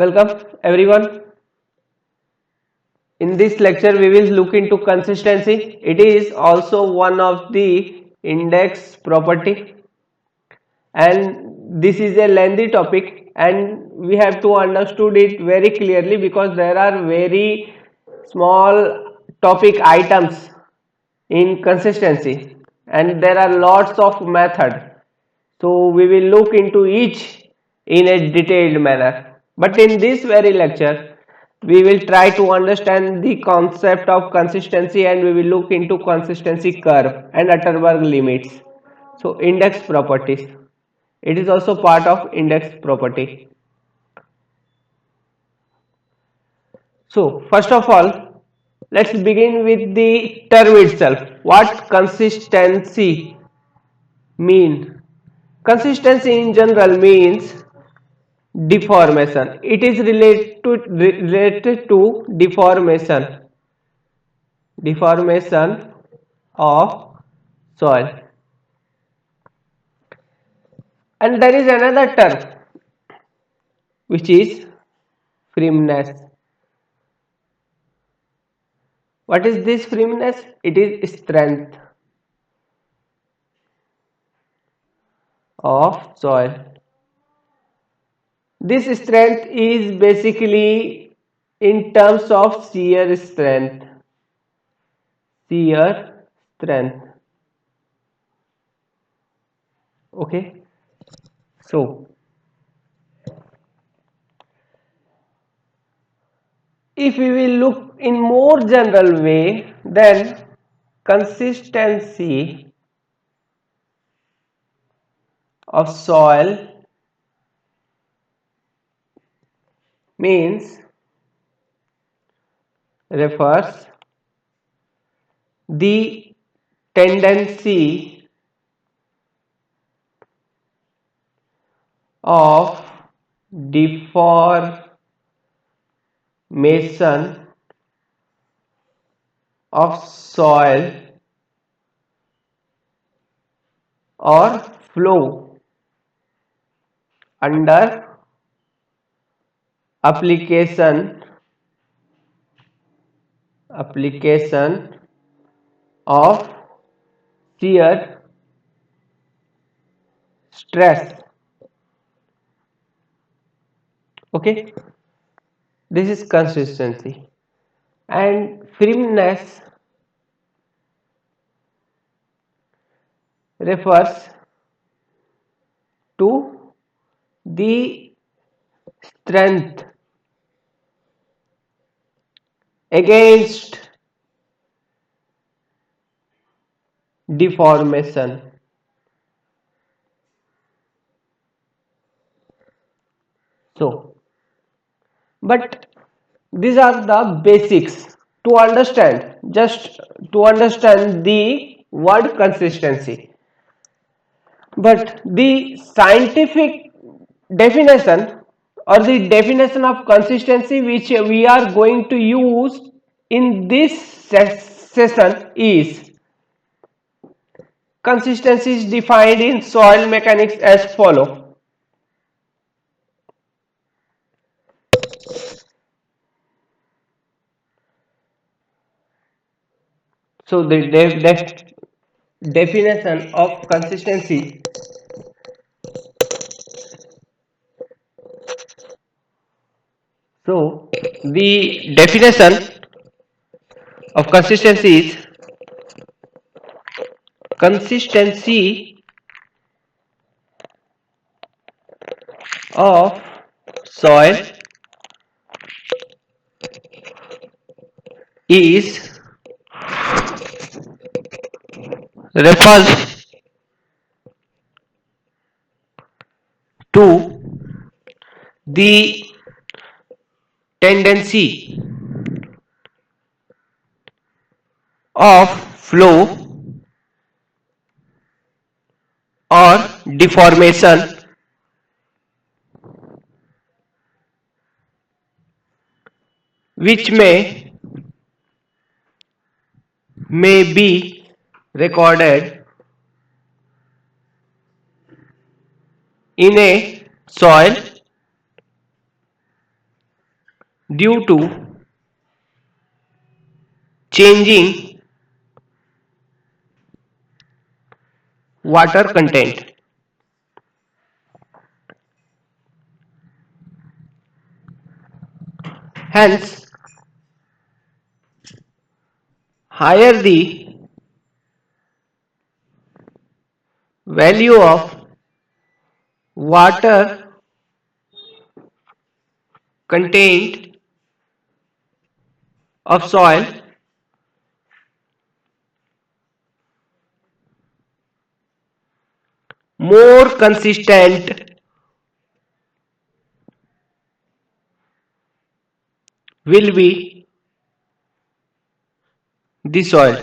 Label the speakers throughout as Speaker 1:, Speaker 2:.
Speaker 1: Welcome everyone. In this lecture we will look into consistency. It is also one of the index property, and this is a lengthy topic and we have to understood it very clearly because there are very small topic items in consistency and there are lots of method. So we will look into each in a detailed manner. But in this very lecture, we will try to understand the concept of consistency and we will look into consistency curve and Atterberg limits. So index properties. It is also part of index property. So first of all, let's begin with the term itself. What consistency mean? Consistency in general means deformation. It is related to deformation of soil. And there is another term which is firmness. What is this firmness? It is strength of soil. This strength is basically in terms of shear strength. Shear strength. Okay. So if we will look in more general way, then consistency of soil means refers the tendency of deformation of soil or flow under application of shear stress. Okay, this is consistency. And firmness refers to the strength against deformation. So, but these are the basics to understand, just to understand the word consistency. But the scientific definition or the definition of consistency which we are going to use in this session is: consistency is defined in soil mechanics as follow. So the definition of consistency. So the definition of consistency is: consistency of soil is refers to the tendency of flow or deformation which may be recorded in a soil due to changing water content. Hence, higher the value of water contained of soil, more consistent will be the soil.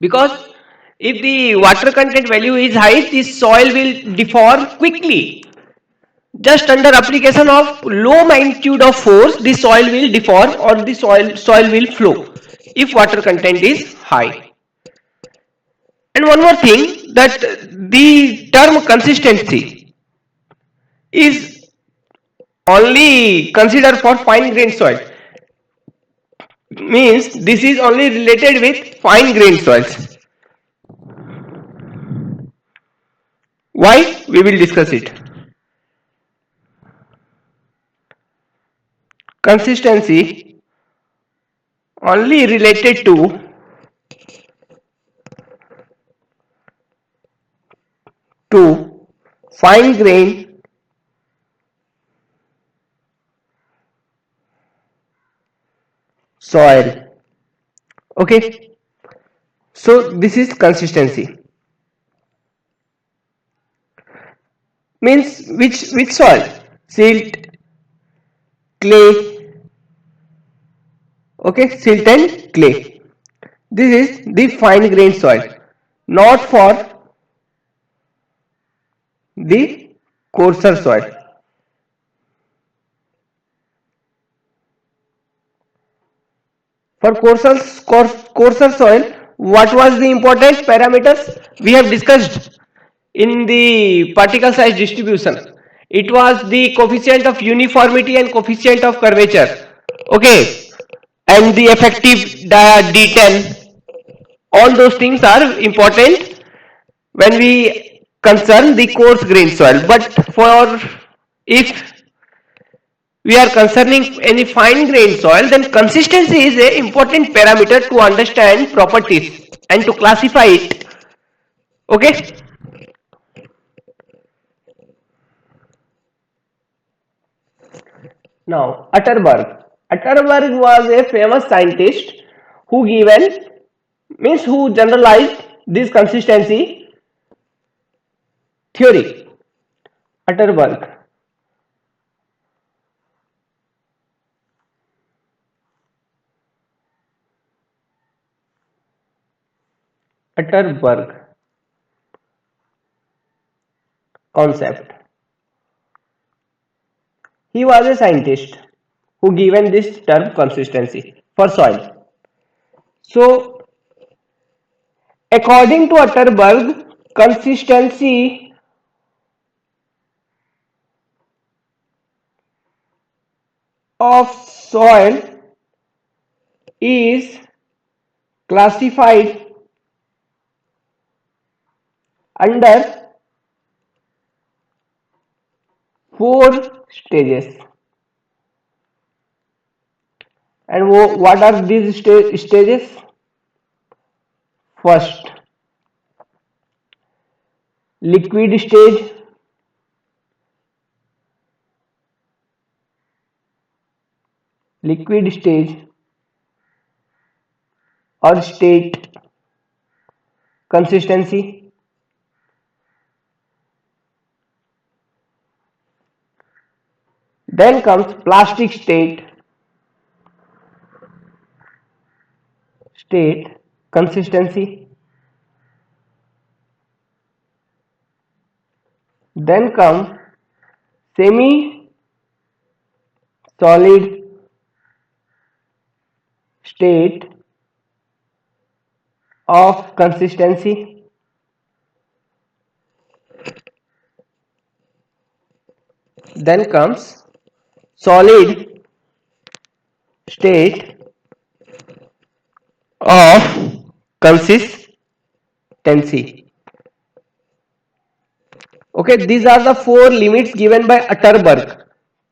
Speaker 1: Because if the water content value is high, the soil will deform quickly. Just under application of low magnitude of force, the soil will deform or the soil will flow if water content is high. And one more thing, that the term consistency is only considered for fine grained soil, means this is only related with fine grained soils. Why? We will discuss it. Consistency only related to fine grain soil. Okay, so this is consistency, means which soil? Silt, clay. Okay, silt and clay, this is the fine grained soil, not for the coarser soil. For coarser soil, what was the important parameters we have discussed in the particle size distribution? It was the coefficient of uniformity and coefficient of curvature. Okay, and the effective D10. All those things are important when we concern the coarse grain soil. But for if we are concerning any fine grained soil, then consistency is a important parameter to understand properties and to classify it. Okay. Now, Atterberg. Atterberg was a famous scientist who given, means who generalized this consistency theory. Atterberg. Atterberg concept. He was a scientist who given this term consistency for soil. So, according to Atterberg, consistency of soil is classified under four stages. And what are these stages? First, liquid stage, liquid stage or state consistency. Then comes plastic state consistency. Then come semi solid state of consistency. Then comes solid state of consistency. Okay, these are the four limits given by Atterberg.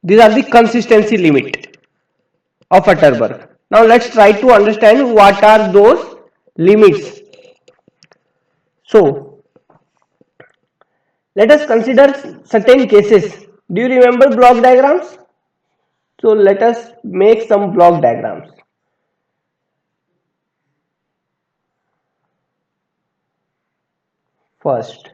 Speaker 1: These are the consistency limit of Atterberg. Now let's try to understand what are those limits. So let us consider certain cases. Do you remember block diagrams? So let us make some block diagrams. First,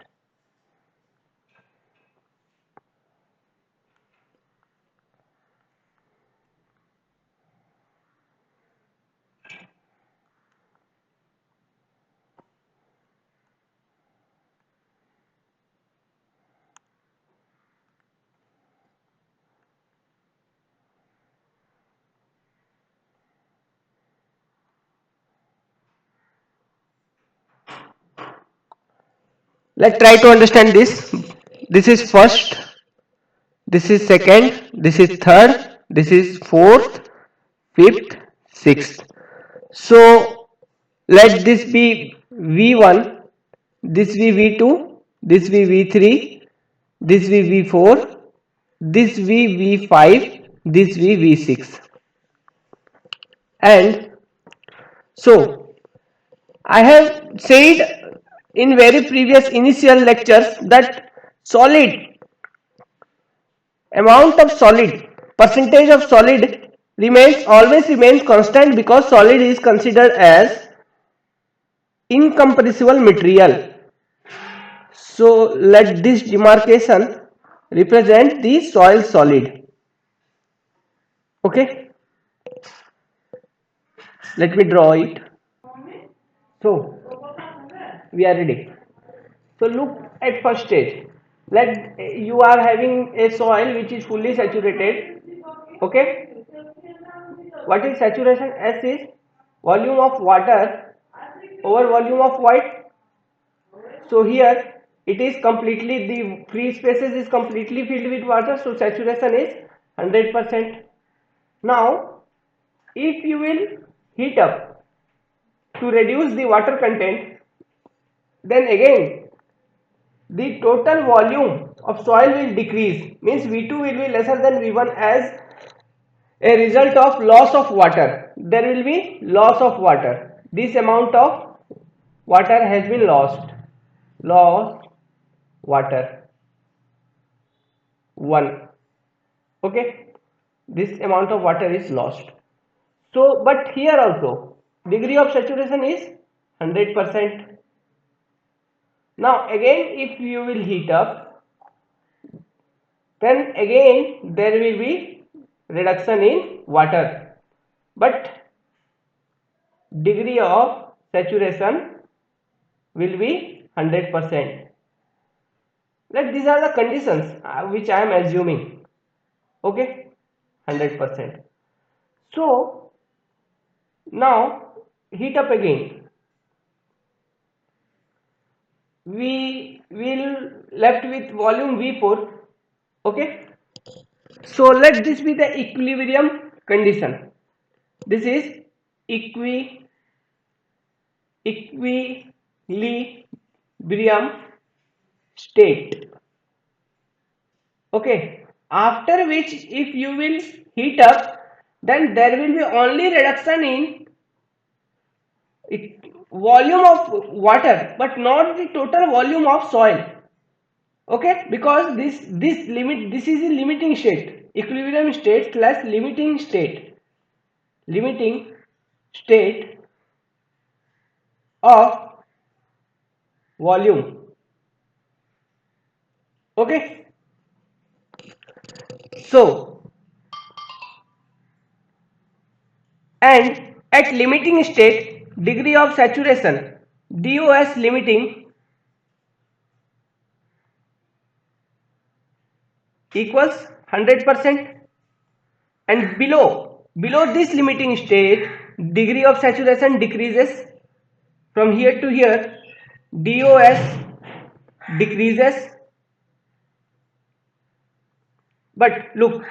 Speaker 1: let's try to understand this. This is first, this is second, this is third, this is fourth, fifth, sixth. So let this be V1, this be V2, this be V3, this be V4, this be V5, this be V6. And so I have said in very previous initial lectures that solid amount of solid percentage of solid remains always remains constant because solid is considered as incompressible material. So let this demarcation represent the soil solid. Okay, let me draw it. So we are ready. So look at first stage. Let you are having a soil which is fully saturated. Okay, what is saturation? S is volume of water over volume of void. So here it is completely, the free spaces is completely filled with water, so saturation is 100%. Now if you will heat up to reduce the water content, then again the total volume of soil will decrease, means V2 will be lesser than V1 as a result of loss of water. There will be loss of water. This amount of water has been lost water 1. Okay, this amount of water is lost. So but here also degree of saturation is 100%. Now again if you will heat up, then again there will be reduction in water, but degree of saturation will be 100%. Like these are the conditions which I am assuming. Okay, 100%. So now heat up again. We will left with volume V4. Okay, so let this be the equilibrium condition. This is equilibrium state. Okay, after which if you will heat up, then there will be only reduction in volume of water, but not the total volume of soil. Okay, because this is a limiting state, equilibrium state slash limiting state of volume. Okay, so and at limiting state degree of saturation DOS limiting equals 100%, and below this limiting state degree of saturation decreases from here to here, DOS decreases. But look,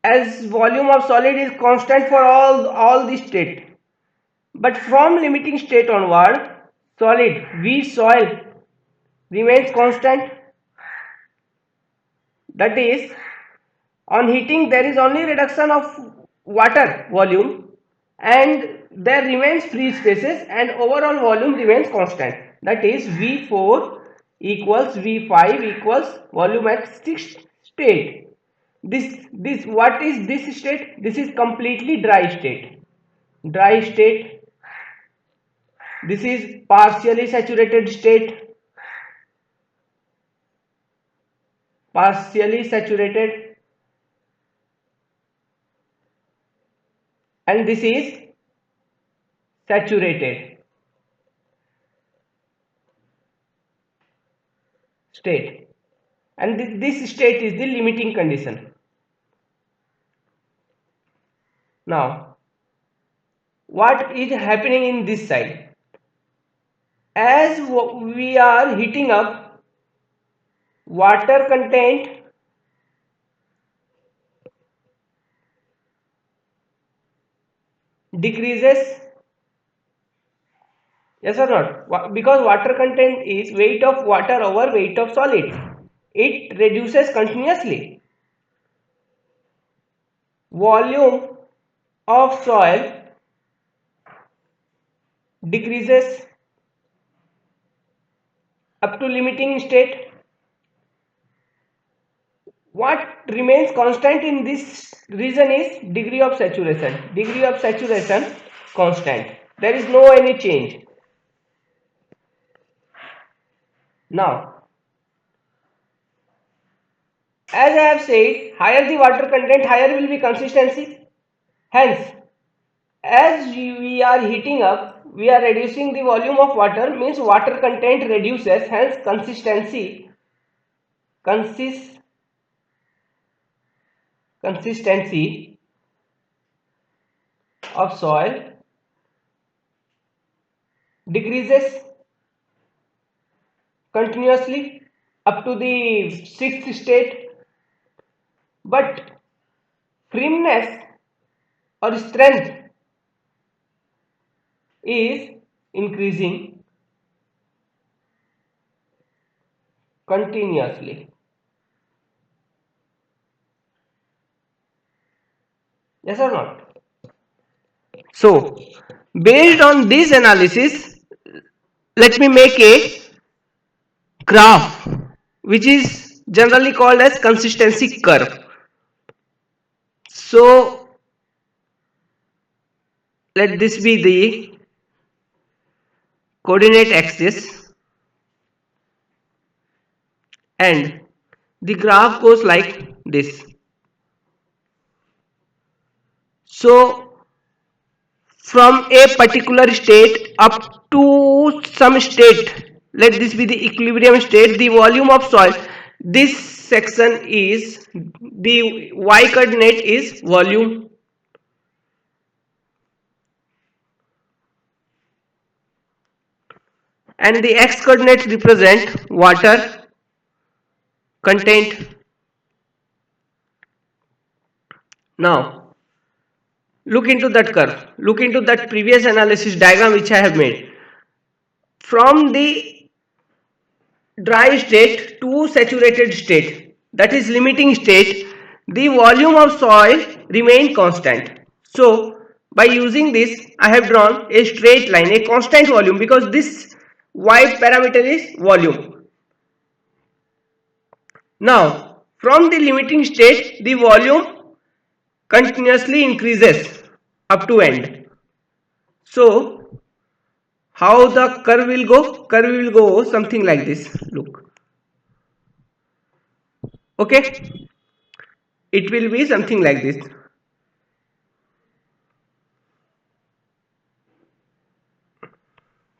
Speaker 1: as volume of solid is constant for all the state. But from limiting state onward, solid V soil remains constant. That is, on heating there is only reduction of water volume and there remains free spaces and overall volume remains constant. That is, V4 equals V5 equals volume at 6 state. This what is this state? This is completely dry state. Dry state. This is partially saturated state. Partially saturated, and this is saturated state, and this state is the limiting condition. Now what is happening in this side? As we are heating up, water content decreases. Yes or not? Because water content is weight of water over weight of solid. It reduces continuously. Volume of soil decreases up to limiting state. What remains constant in this region is degree of saturation. Degree of saturation constant. There is no any change. Now, as I have said, higher the water content, higher will be consistency. Hence, as we are heating up, we are reducing the volume of water, means water content reduces, hence consistency of soil decreases continuously up to the sixth state, but firmness or strength is increasing continuously. Yes or not? So, based on this analysis, let me make a graph which is generally called as consistency curve. So, let this be the coordinate axis and the graph goes like this. So, from a particular state up to some state, let this be the equilibrium state, the volume of soil, this section is the y coordinate is volume, and the x coordinates represent water content. Now look into that curve, look into that previous analysis diagram which I have made. From the dry state to saturated state, that is limiting state, the volume of soil remain constant. So by using this I have drawn a straight line, a constant volume, because this y parameter is volume. Now from the limiting state the volume continuously increases up to end. So how the curve will go? Curve will go something like this. Look. Okay. It will be something like this.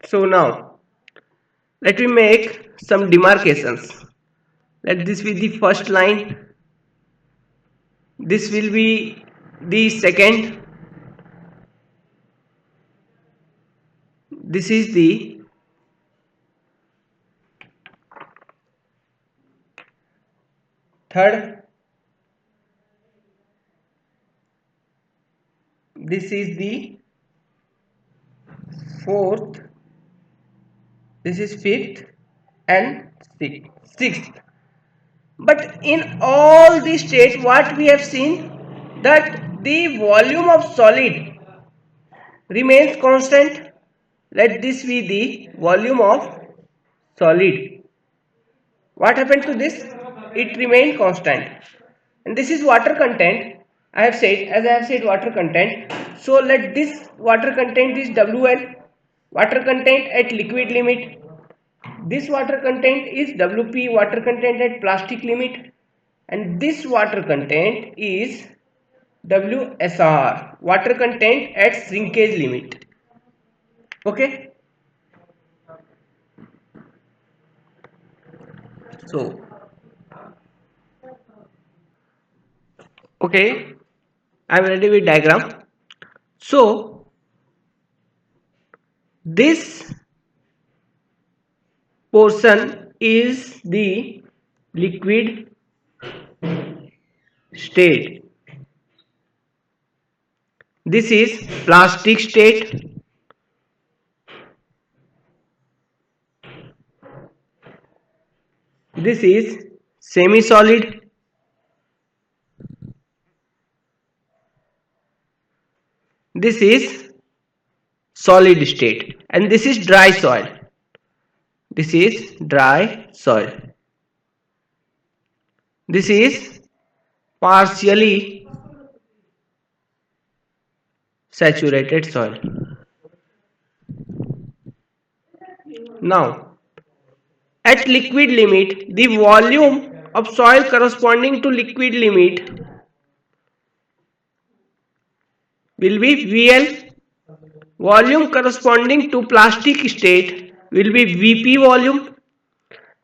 Speaker 1: So now let me make some demarcations. Let this be the first line. This will be the second. This is the third. this is the fourth, this is fifth and sixth. But in all these states, what we have seen, that the volume of solid remains constant. Let this be the volume of solid. What happened to this? It remained constant. And this is water content. I have said, as I have said, water content. So let this water content is WL, water content at liquid limit. This water content is WP, water content at plastic limit, and this water content is WSR, water content at shrinkage limit. Okay, so okay, I am ready with diagram. So this portion is the liquid state, this is plastic state, this is semi solid, this is solid state, and this is dry soil, this is dry soil, this is partially saturated soil. Now at liquid limit, the volume of soil corresponding to liquid limit will be VL, volume corresponding to plastic state will be VP volume,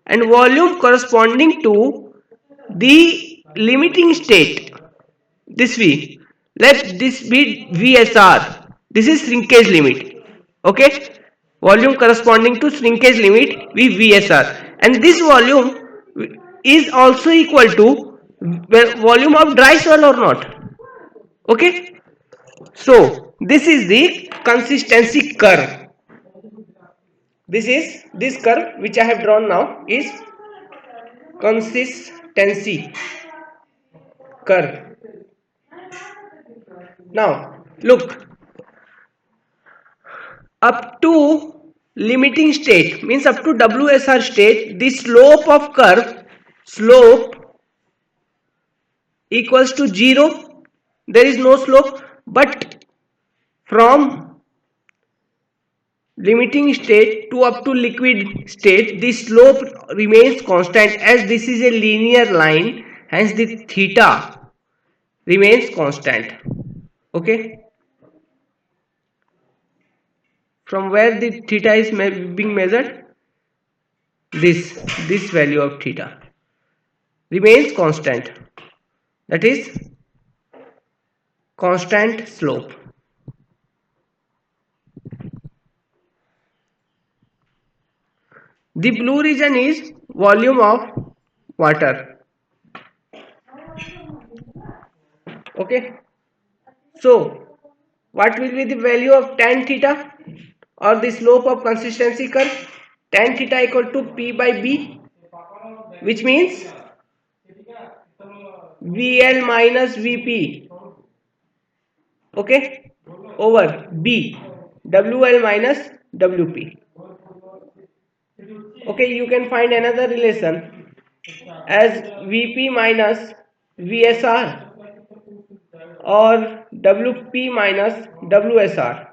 Speaker 1: and volume corresponding to the limiting state, this V, let this be VSR, this is shrinkage limit. Okay, volume corresponding to shrinkage limit be VSR, and this volume is also equal to volume of dry soil or not. Okay, so this is the consistency curve. This curve which I have drawn now is consistency curve. Now look, up to limiting state means up to WSR state, the slope of curve, slope equals to 0, there is no slope, but from limiting state to up to liquid state, the slope remains constant, as this is a linear line, hence the theta remains constant. Okay, from where the theta is being measured, this value of theta remains constant, that is constant slope. The blue region is volume of water. Okay, so what will be the value of tan theta or the slope of consistency curve? Tan theta equal to P by B, which means VL minus VP, okay, over B, WL minus WP. Okay, you can find another relation as VP minus VSR or WP minus WSR.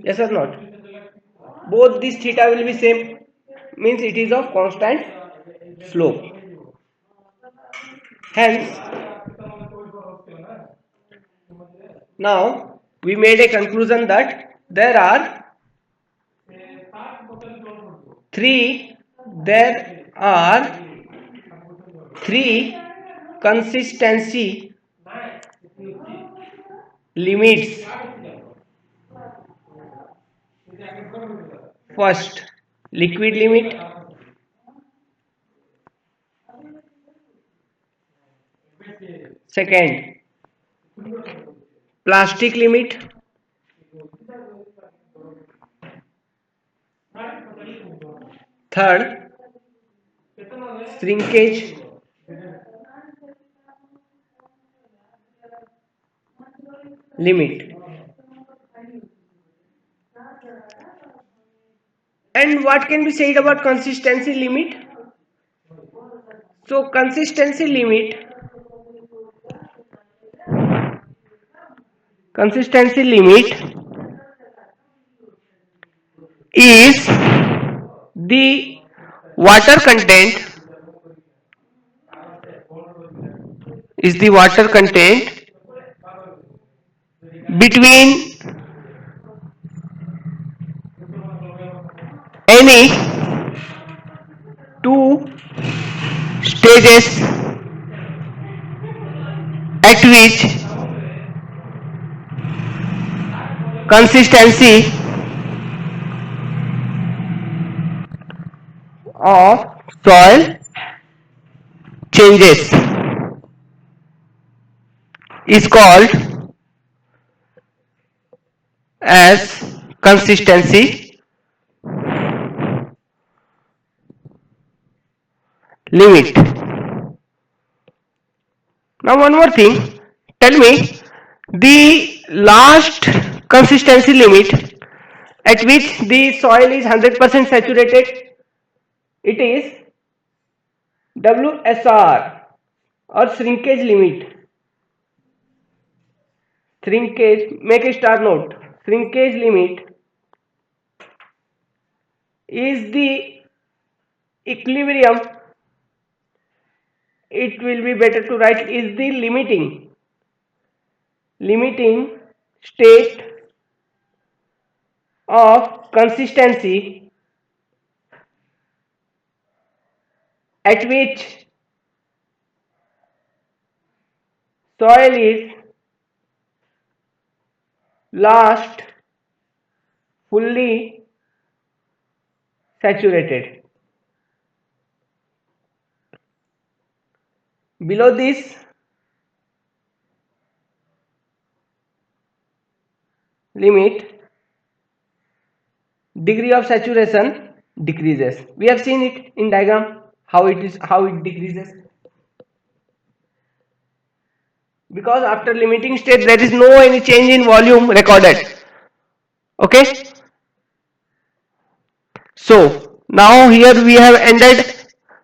Speaker 1: Yes or not? Both these theta will be same, means it is of constant slope. Hence, now we made a conclusion that three there are three consistency limits. First, liquid limit. Second, plastic limit, third shrinkage, limit. And what can be said about consistency limit? So consistency limit is the water content between any two stages at which consistency of soil changes is called as consistency limit. Now one more thing, tell me the last consistency limit at which the soil is 100% saturated, it is WSR or shrinkage limit. Shrinkage, make a star note. Shrinkage limit is the equilibrium, it will be better to write is the limiting state of consistency at which soil is last fully saturated. Below this limit, degree of saturation decreases. We have seen it in diagram how it decreases, because after limiting state there is no any change in volume recorded. Okay, so now here we have ended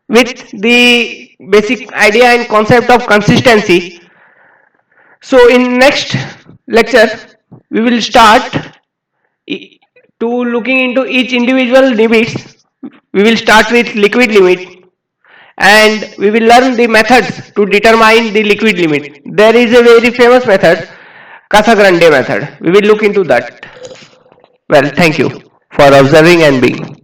Speaker 1: with the basic idea and concept of consistency. So in next lecture we will start to looking into each individual limits. We will start with liquid limit and we will learn the methods to determine the liquid limit. There is a very famous method, Casagrande method. We will look into that. Well, thank you for observing and being.